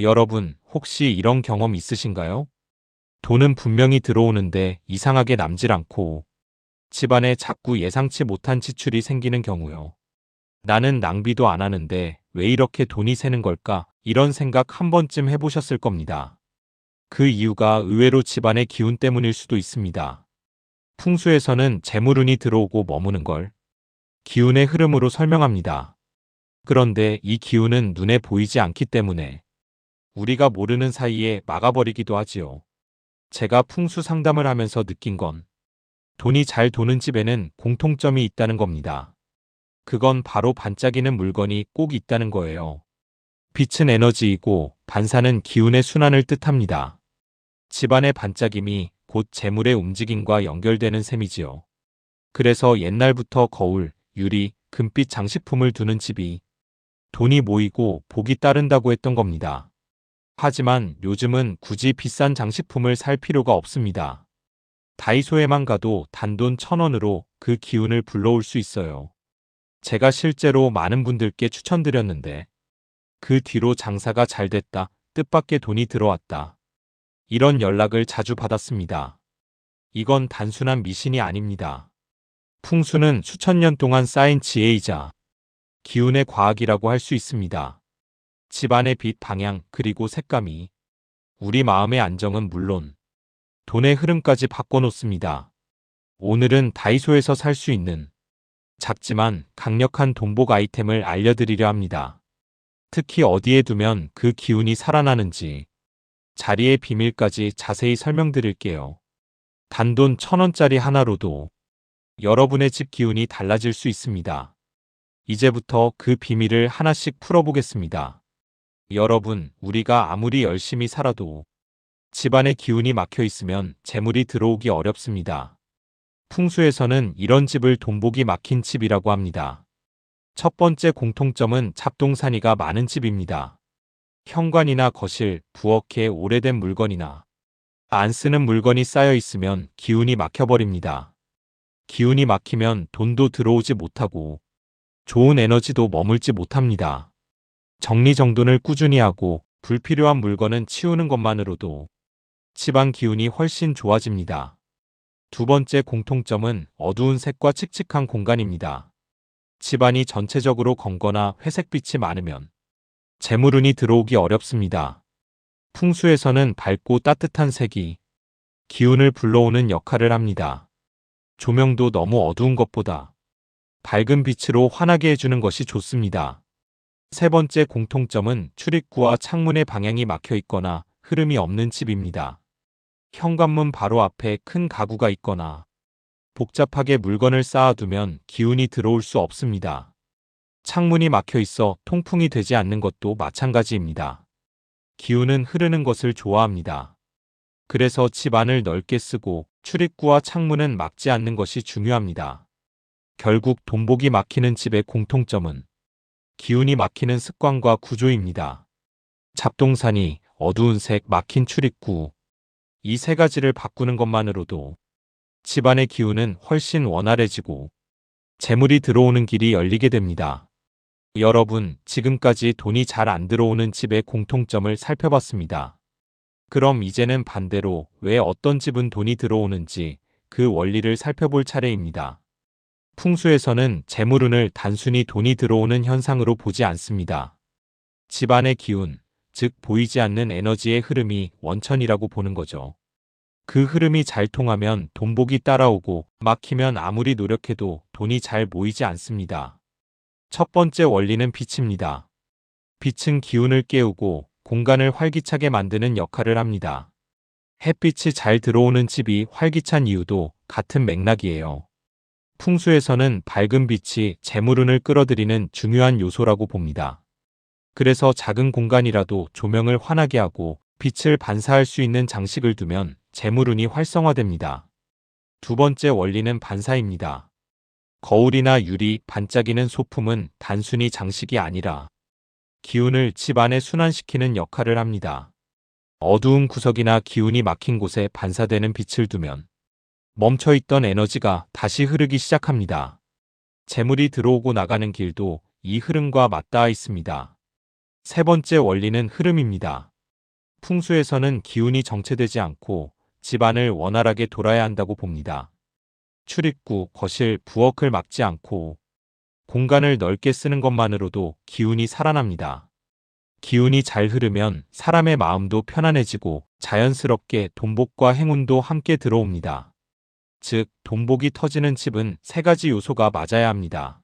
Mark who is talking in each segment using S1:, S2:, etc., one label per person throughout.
S1: 여러분, 혹시 이런 경험 있으신가요? 돈은 분명히 들어오는데 이상하게 남질 않고 집안에 자꾸 예상치 못한 지출이 생기는 경우요. 나는 낭비도 안 하는데 왜 이렇게 돈이 새는 걸까? 이런 생각 한 번쯤 해보셨을 겁니다. 그 이유가 의외로 집안의 기운 때문일 수도 있습니다. 풍수에서는 재물운이 들어오고 머무는 걸 기운의 흐름으로 설명합니다. 그런데 이 기운은 눈에 보이지 않기 때문에 우리가 모르는 사이에 막아버리기도 하지요. 제가 풍수 상담을 하면서 느낀 건 돈이 잘 도는 집에는 공통점이 있다는 겁니다. 그건 바로 반짝이는 물건이 꼭 있다는 거예요. 빛은 에너지이고 반사는 기운의 순환을 뜻합니다. 집안의 반짝임이 곧 재물의 움직임과 연결되는 셈이지요. 그래서 옛날부터 거울, 유리, 금빛 장식품을 두는 집이 돈이 모이고 복이 따른다고 했던 겁니다. 하지만 요즘은 굳이 비싼 장식품을 살 필요가 없습니다. 다이소에만 가도 단돈 1,000원으로 그 기운을 불러올 수 있어요. 제가 실제로 많은 분들께 추천드렸는데 그 뒤로 장사가 잘 됐다, 뜻밖의 돈이 들어왔다. 이런 연락을 자주 받았습니다. 이건 단순한 미신이 아닙니다. 풍수는 수천 년 동안 쌓인 지혜이자 기운의 과학이라고 할 수 있습니다. 집안의 빛 방향 그리고 색감이 우리 마음의 안정은 물론 돈의 흐름까지 바꿔놓습니다. 오늘은 다이소에서 살 수 있는 작지만 강력한 돈복 아이템을 알려드리려 합니다. 특히 어디에 두면 그 기운이 살아나는지 자리의 비밀까지 자세히 설명드릴게요. 단돈 1,000원짜리 하나로도 여러분의 집 기운이 달라질 수 있습니다. 이제부터 그 비밀을 하나씩 풀어보겠습니다. 여러분, 우리가 아무리 열심히 살아도 집안에 기운이 막혀 있으면 재물이 들어오기 어렵습니다. 풍수에서는 이런 집을 돈복이 막힌 집이라고 합니다. 첫 번째 공통점은 잡동사니가 많은 집입니다. 현관이나 거실, 부엌에 오래된 물건이나 안 쓰는 물건이 쌓여 있으면 기운이 막혀버립니다. 기운이 막히면 돈도 들어오지 못하고 좋은 에너지도 머물지 못합니다. 정리정돈을 꾸준히 하고 불필요한 물건은 치우는 것만으로도 집안 기운이 훨씬 좋아집니다. 두 번째 공통점은 어두운 색과 칙칙한 공간입니다. 집안이 전체적으로 검거나 회색빛이 많으면 재물운이 들어오기 어렵습니다. 풍수에서는 밝고 따뜻한 색이 기운을 불러오는 역할을 합니다. 조명도 너무 어두운 것보다 밝은 빛으로 환하게 해주는 것이 좋습니다. 세 번째 공통점은 출입구와 창문의 방향이 막혀 있거나 흐름이 없는 집입니다. 현관문 바로 앞에 큰 가구가 있거나 복잡하게 물건을 쌓아두면 기운이 들어올 수 없습니다. 창문이 막혀 있어 통풍이 되지 않는 것도 마찬가지입니다. 기운은 흐르는 것을 좋아합니다. 그래서 집 안을 넓게 쓰고 출입구와 창문은 막지 않는 것이 중요합니다. 결국 돈복이 막히는 집의 공통점은 기운이 막히는 습관과 구조입니다. 잡동사니, 어두운 색, 막힌 출입구. 이 세 가지를 바꾸는 것만으로도 집안의 기운은 훨씬 원활해지고 재물이 들어오는 길이 열리게 됩니다. 여러분, 지금까지 돈이 잘 안 들어오는 집의 공통점을 살펴봤습니다. 그럼 이제는 반대로 왜 어떤 집은 돈이 들어오는지 그 원리를 살펴볼 차례입니다. 풍수에서는 재물운을 단순히 돈이 들어오는 현상으로 보지 않습니다. 집안의 기운, 즉 보이지 않는 에너지의 흐름이 원천이라고 보는 거죠. 그 흐름이 잘 통하면 돈복이 따라오고 막히면 아무리 노력해도 돈이 잘 모이지 않습니다. 첫 번째 원리는 빛입니다. 빛은 기운을 깨우고 공간을 활기차게 만드는 역할을 합니다. 햇빛이 잘 들어오는 집이 활기찬 이유도 같은 맥락이에요. 풍수에서는 밝은 빛이 재물운을 끌어들이는 중요한 요소라고 봅니다. 그래서 작은 공간이라도 조명을 환하게 하고 빛을 반사할 수 있는 장식을 두면 재물운이 활성화됩니다. 두 번째 원리는 반사입니다. 거울이나 유리, 반짝이는 소품은 단순히 장식이 아니라 기운을 집 안에 순환시키는 역할을 합니다. 어두운 구석이나 기운이 막힌 곳에 반사되는 빛을 두면 멈춰있던 에너지가 다시 흐르기 시작합니다. 재물이 들어오고 나가는 길도 이 흐름과 맞닿아 있습니다. 세 번째 원리는 흐름입니다. 풍수에서는 기운이 정체되지 않고 집안을 원활하게 돌아야 한다고 봅니다. 출입구, 거실, 부엌을 막지 않고 공간을 넓게 쓰는 것만으로도 기운이 살아납니다. 기운이 잘 흐르면 사람의 마음도 편안해지고 자연스럽게 돈복과 행운도 함께 들어옵니다. 즉, 돈복이 터지는 집은 세 가지 요소가 맞아야 합니다.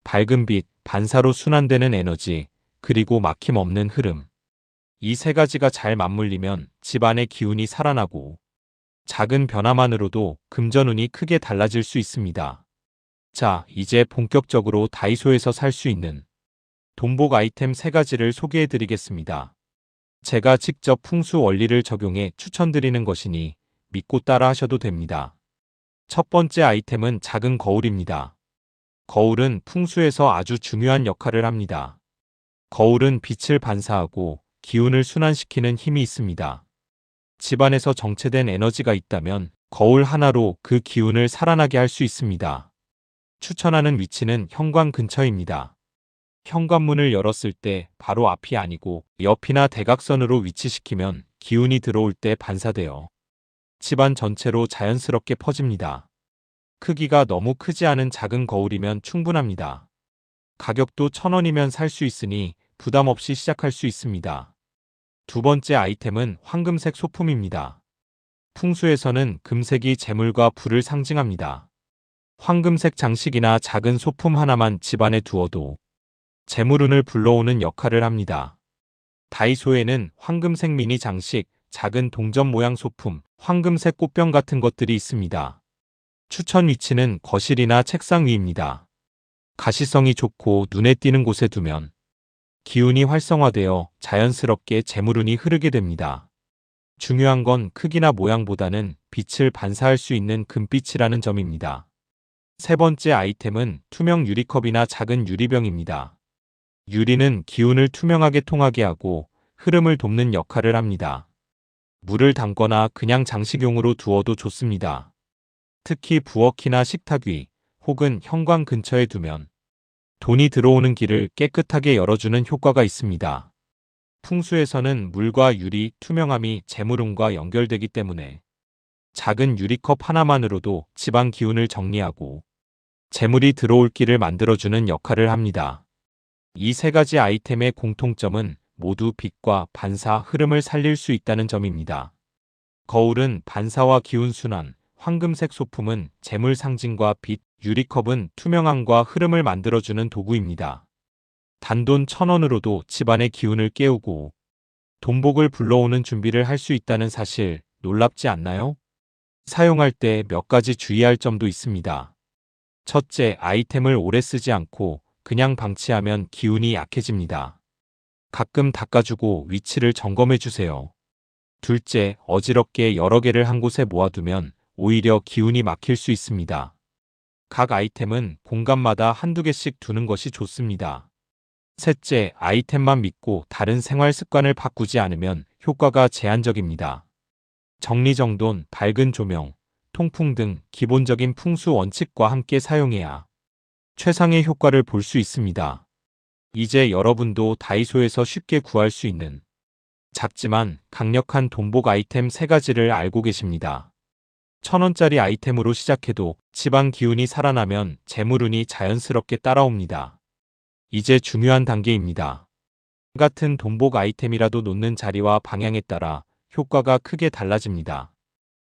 S1: 밝은 빛, 반사로 순환되는 에너지, 그리고 막힘없는 흐름. 이 세 가지가 잘 맞물리면 집안의 기운이 살아나고 작은 변화만으로도 금전운이 크게 달라질 수 있습니다. 자, 이제 본격적으로 다이소에서 살 수 있는 돈복 아이템 세 가지를 소개해 드리겠습니다. 제가 직접 풍수 원리를 적용해 추천드리는 것이니 믿고 따라 하셔도 됩니다. 첫 번째 아이템은 작은 거울입니다. 거울은 풍수에서 아주 중요한 역할을 합니다. 거울은 빛을 반사하고 기운을 순환시키는 힘이 있습니다. 집안에서 정체된 에너지가 있다면 거울 하나로 그 기운을 살아나게 할 수 있습니다. 추천하는 위치는 현관 근처입니다. 현관문을 열었을 때 바로 앞이 아니고 옆이나 대각선으로 위치시키면 기운이 들어올 때 반사되어 집안 전체로 자연스럽게 퍼집니다. 크기가 너무 크지 않은 작은 거울이면 충분합니다. 가격도 1,000원이면 살 수 있으니 부담 없이 시작할 수 있습니다. 두 번째 아이템은 황금색 소품입니다. 풍수에서는 금색이 재물과 부를 상징합니다. 황금색 장식이나 작은 소품 하나만 집안에 두어도 재물운을 불러오는 역할을 합니다. 다이소에는 황금색 미니 장식, 작은 동전 모양 소품, 황금색 꽃병 같은 것들이 있습니다. 추천 위치는 거실이나 책상 위입니다. 가시성이 좋고 눈에 띄는 곳에 두면 기운이 활성화되어 자연스럽게 재물운이 흐르게 됩니다. 중요한 건 크기나 모양보다는 빛을 반사할 수 있는 금빛이라는 점입니다. 세 번째 아이템은 투명 유리컵이나 작은 유리병입니다. 유리는 기운을 투명하게 통하게 하고 흐름을 돕는 역할을 합니다. 물을 담거나 그냥 장식용으로 두어도 좋습니다. 특히 부엌이나 식탁 위 혹은 현관 근처에 두면 돈이 들어오는 길을 깨끗하게 열어주는 효과가 있습니다. 풍수에서는 물과 유리, 투명함이 재물운과 연결되기 때문에 작은 유리컵 하나만으로도 집안 기운을 정리하고 재물이 들어올 길을 만들어주는 역할을 합니다. 이 세 가지 아이템의 공통점은 모두 빛과 반사, 흐름을 살릴 수 있다는 점입니다. 거울은 반사와 기운 순환, 황금색 소품은 재물 상징과 빛, 유리컵은 투명함과 흐름을 만들어주는 도구입니다. 단돈 1,000원으로도 집안의 기운을 깨우고 돈복을 불러오는 준비를 할 수 있다는 사실 놀랍지 않나요? 사용할 때 몇 가지 주의할 점도 있습니다. 첫째, 아이템을 오래 쓰지 않고 그냥 방치하면 기운이 약해집니다. 가끔 닦아주고 위치를 점검해 주세요. 둘째, 어지럽게 여러 개를 한 곳에 모아두면 오히려 기운이 막힐 수 있습니다. 각 아이템은 공간마다 한두 개씩 두는 것이 좋습니다. 셋째, 아이템만 믿고 다른 생활 습관을 바꾸지 않으면 효과가 제한적입니다. 정리정돈, 밝은 조명, 통풍 등 기본적인 풍수 원칙과 함께 사용해야 최상의 효과를 볼 수 있습니다. 이제 여러분도 다이소에서 쉽게 구할 수 있는 작지만 강력한 돈복 아이템 세 가지를 알고 계십니다. 1,000원짜리 아이템으로 시작해도 집안 기운이 살아나면 재물운이 자연스럽게 따라옵니다. 이제 중요한 단계입니다. 같은 돈복 아이템이라도 놓는 자리와 방향에 따라 효과가 크게 달라집니다.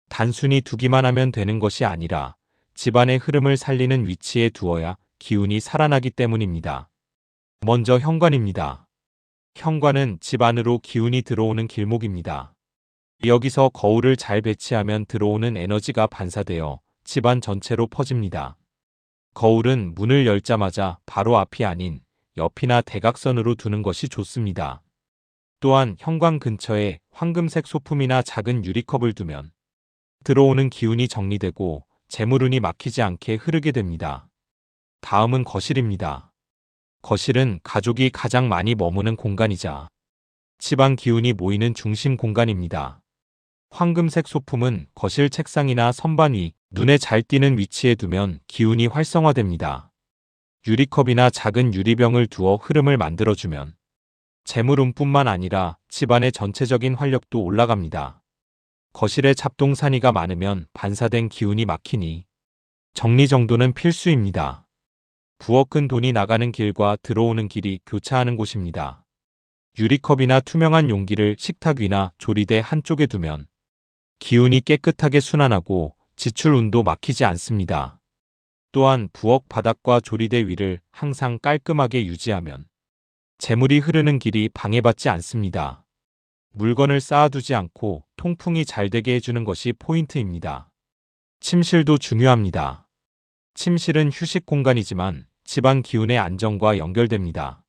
S1: 단순히 두기만 하면 되는 것이 아니라 집안의 흐름을 살리는 위치에 두어야 기운이 살아나기 때문입니다. 먼저 현관입니다. 현관은 집 안으로 기운이 들어오는 길목입니다. 여기서 거울을 잘 배치하면 들어오는 에너지가 반사되어 집안 전체로 퍼집니다. 거울은 문을 열자마자 바로 앞이 아닌 옆이나 대각선으로 두는 것이 좋습니다. 또한 현관 근처에 황금색 소품이나 작은 유리컵을 두면 들어오는 기운이 정리되고 재물운이 막히지 않게 흐르게 됩니다. 다음은 거실입니다. 거실은 가족이 가장 많이 머무는 공간이자 집안 기운이 모이는 중심 공간입니다. 황금색 소품은 거실 책상이나 선반 위, 눈에 잘 띄는 위치에 두면 기운이 활성화됩니다. 유리컵이나 작은 유리병을 두어 흐름을 만들어주면 재물운뿐만 아니라 집안의 전체적인 활력도 올라갑니다. 거실에 잡동사니가 많으면 반사된 기운이 막히니 정리정돈은 필수입니다. 부엌은 돈이 나가는 길과 들어오는 길이 교차하는 곳입니다. 유리컵이나 투명한 용기를 식탁 위나 조리대 한쪽에 두면 기운이 깨끗하게 순환하고 지출운도 막히지 않습니다. 또한 부엌 바닥과 조리대 위를 항상 깔끔하게 유지하면 재물이 흐르는 길이 방해받지 않습니다. 물건을 쌓아두지 않고 통풍이 잘 되게 해주는 것이 포인트입니다. 침실도 중요합니다. 침실은 휴식 공간이지만 집안 기운의 안정과 연결됩니다.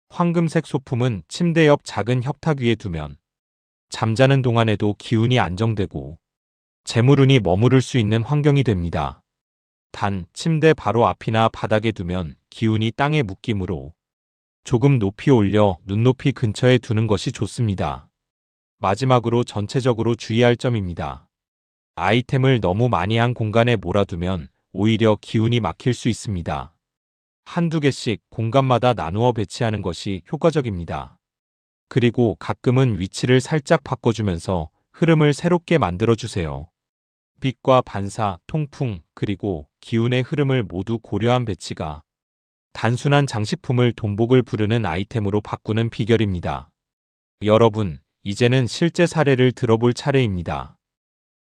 S1: 황금색 소품은 침대 옆 작은 협탁 위에 두면 잠자는 동안에도 기운이 안정되고 재물운이 머무를 수 있는 환경이 됩니다. 단, 침대 바로 앞이나 바닥에 두면 기운이 땅에 묶이므로 조금 높이 올려 눈높이 근처에 두는 것이 좋습니다. 마지막으로 전체적으로 주의할 점입니다. 아이템을 너무 많이 한 공간에 몰아두면 오히려 기운이 막힐 수 있습니다. 한두 개씩 공간마다 나누어 배치하는 것이 효과적입니다. 그리고 가끔은 위치를 살짝 바꿔주면서 흐름을 새롭게 만들어주세요. 빛과 반사, 통풍, 그리고 기운의 흐름을 모두 고려한 배치가 단순한 장식품을 돈복을 부르는 아이템으로 바꾸는 비결입니다. 여러분, 이제는 실제 사례를 들어볼 차례입니다.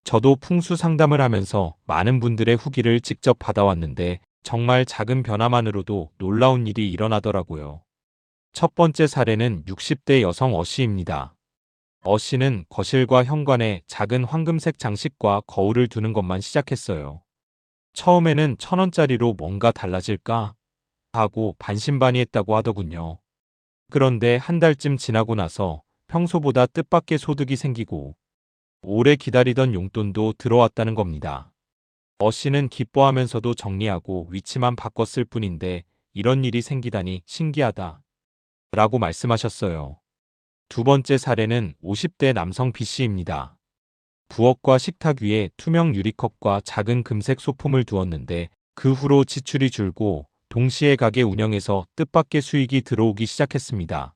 S1: 저도 풍수 상담을 하면서 많은 분들의 후기를 직접 받아왔는데 정말 작은 변화만으로도 놀라운 일이 일어나더라고요. 첫 번째 사례는 60대 여성 어씨입니다. 어씨는 거실과 현관에 작은 황금색 장식과 거울을 두는 것만 시작했어요. 처음에는 1,000원짜리로 뭔가 달라질까 하고 반신반의했다고 하더군요. 그런데 한 달쯤 지나고 나서 평소보다 뜻밖의 소득이 생기고 오래 기다리던 용돈도 들어왔다는 겁니다. 어씨는 기뻐하면서도 정리하고 위치만 바꿨을 뿐인데 이런 일이 생기다니 신기하다 라고 말씀하셨어요. 두 번째 사례는 50대 남성 B씨입니다. 부엌과 식탁 위에 투명 유리컵과 작은 금색 소품을 두었는데 그 후로 지출이 줄고 동시에 가게 운영에서 뜻밖의 수익이 들어오기 시작했습니다.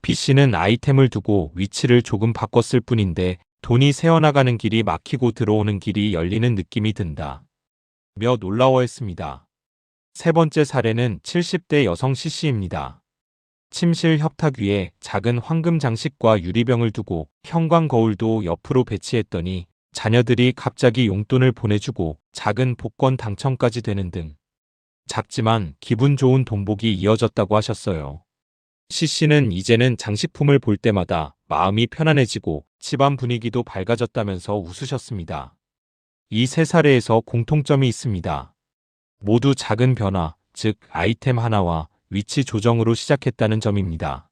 S1: B씨는 아이템을 두고 위치를 조금 바꿨을 뿐인데 돈이 새어나가는 길이 막히고 들어오는 길이 열리는 느낌이 든다 며 놀라워했습니다. 세 번째 사례는 70대 여성 C씨입니다. 침실 협탁 위에 작은 황금 장식과 유리병을 두고 현관 거울도 옆으로 배치했더니 자녀들이 갑자기 용돈을 보내주고 작은 복권 당첨까지 되는 등 작지만 기분 좋은 돈복이 이어졌다고 하셨어요. C씨는 이제는 장식품을 볼 때마다 마음이 편안해지고 집안 분위기도 밝아졌다면서 웃으셨습니다. 이 세 사례에서 공통점이 있습니다. 모두 작은 변화, 즉 아이템 하나와 위치 조정으로 시작했다는 점입니다.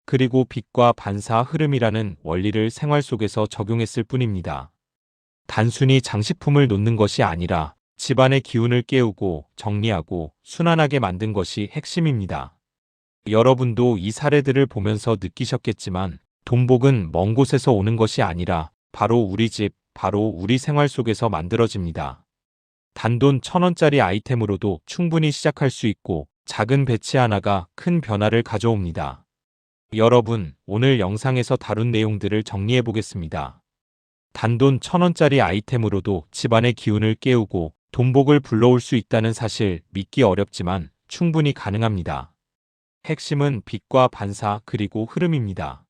S1: 그리고 빛과 반사 흐름이라는 원리를 생활 속에서 적용했을 뿐입니다. 단순히 장식품을 놓는 것이 아니라 집안의 기운을 깨우고 정리하고 순환하게 만든 것이 핵심입니다. 여러분도 이 사례들을 보면서 느끼셨겠지만 돈복은 먼 곳에서 오는 것이 아니라 바로 우리 집, 바로 우리 생활 속에서 만들어집니다. 단돈 1,000원짜리 아이템으로도 충분히 시작할 수 있고 작은 배치 하나가 큰 변화를 가져옵니다. 여러분, 오늘 영상에서 다룬 내용들을 정리해 보겠습니다. 단돈 1,000원짜리 아이템으로도 집안의 기운을 깨우고 돈복을 불러올 수 있다는 사실 믿기 어렵지만 충분히 가능합니다. 핵심은 빛과 반사 그리고 흐름입니다.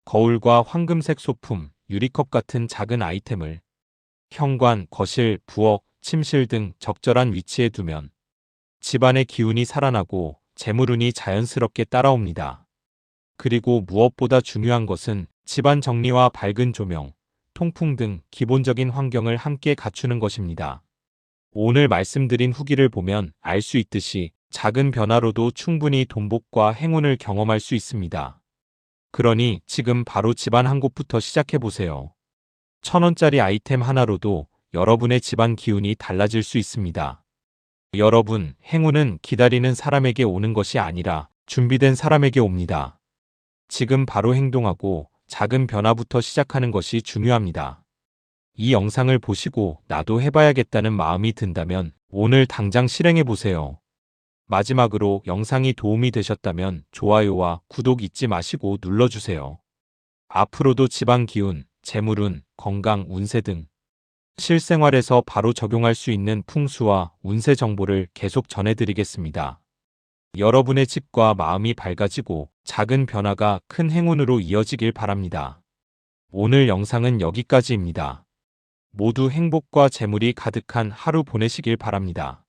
S1: 거울과 황금색 소품, 유리컵 같은 작은 아이템을 현관, 거실, 부엌, 침실 등 적절한 위치에 두면 집안의 기운이 살아나고 재물운이 자연스럽게 따라옵니다. 그리고 무엇보다 중요한 것은 집안 정리와 밝은 조명, 통풍 등 기본적인 환경을 함께 갖추는 것입니다. 오늘 말씀드린 후기를 보면 알 수 있듯이 작은 변화로도 충분히 돈복과 행운을 경험할 수 있습니다. 그러니 지금 바로 집안 한 곳부터 시작해보세요. 1,000원짜리 아이템 하나로도 여러분의 집안 기운이 달라질 수 있습니다. 여러분, 행운은 기다리는 사람에게 오는 것이 아니라 준비된 사람에게 옵니다. 지금 바로 행동하고 작은 변화부터 시작하는 것이 중요합니다. 이 영상을 보시고 나도 해봐야겠다는 마음이 든다면 오늘 당장 실행해보세요. 마지막으로 영상이 도움이 되셨다면 좋아요와 구독 잊지 마시고 눌러주세요. 앞으로도 집안 기운, 재물운, 건강, 운세 등 실생활에서 바로 적용할 수 있는 풍수와 운세 정보를 계속 전해드리겠습니다. 여러분의 집과 마음이 밝아지고 작은 변화가 큰 행운으로 이어지길 바랍니다. 오늘 영상은 여기까지입니다. 모두 행복과 재물이 가득한 하루 보내시길 바랍니다.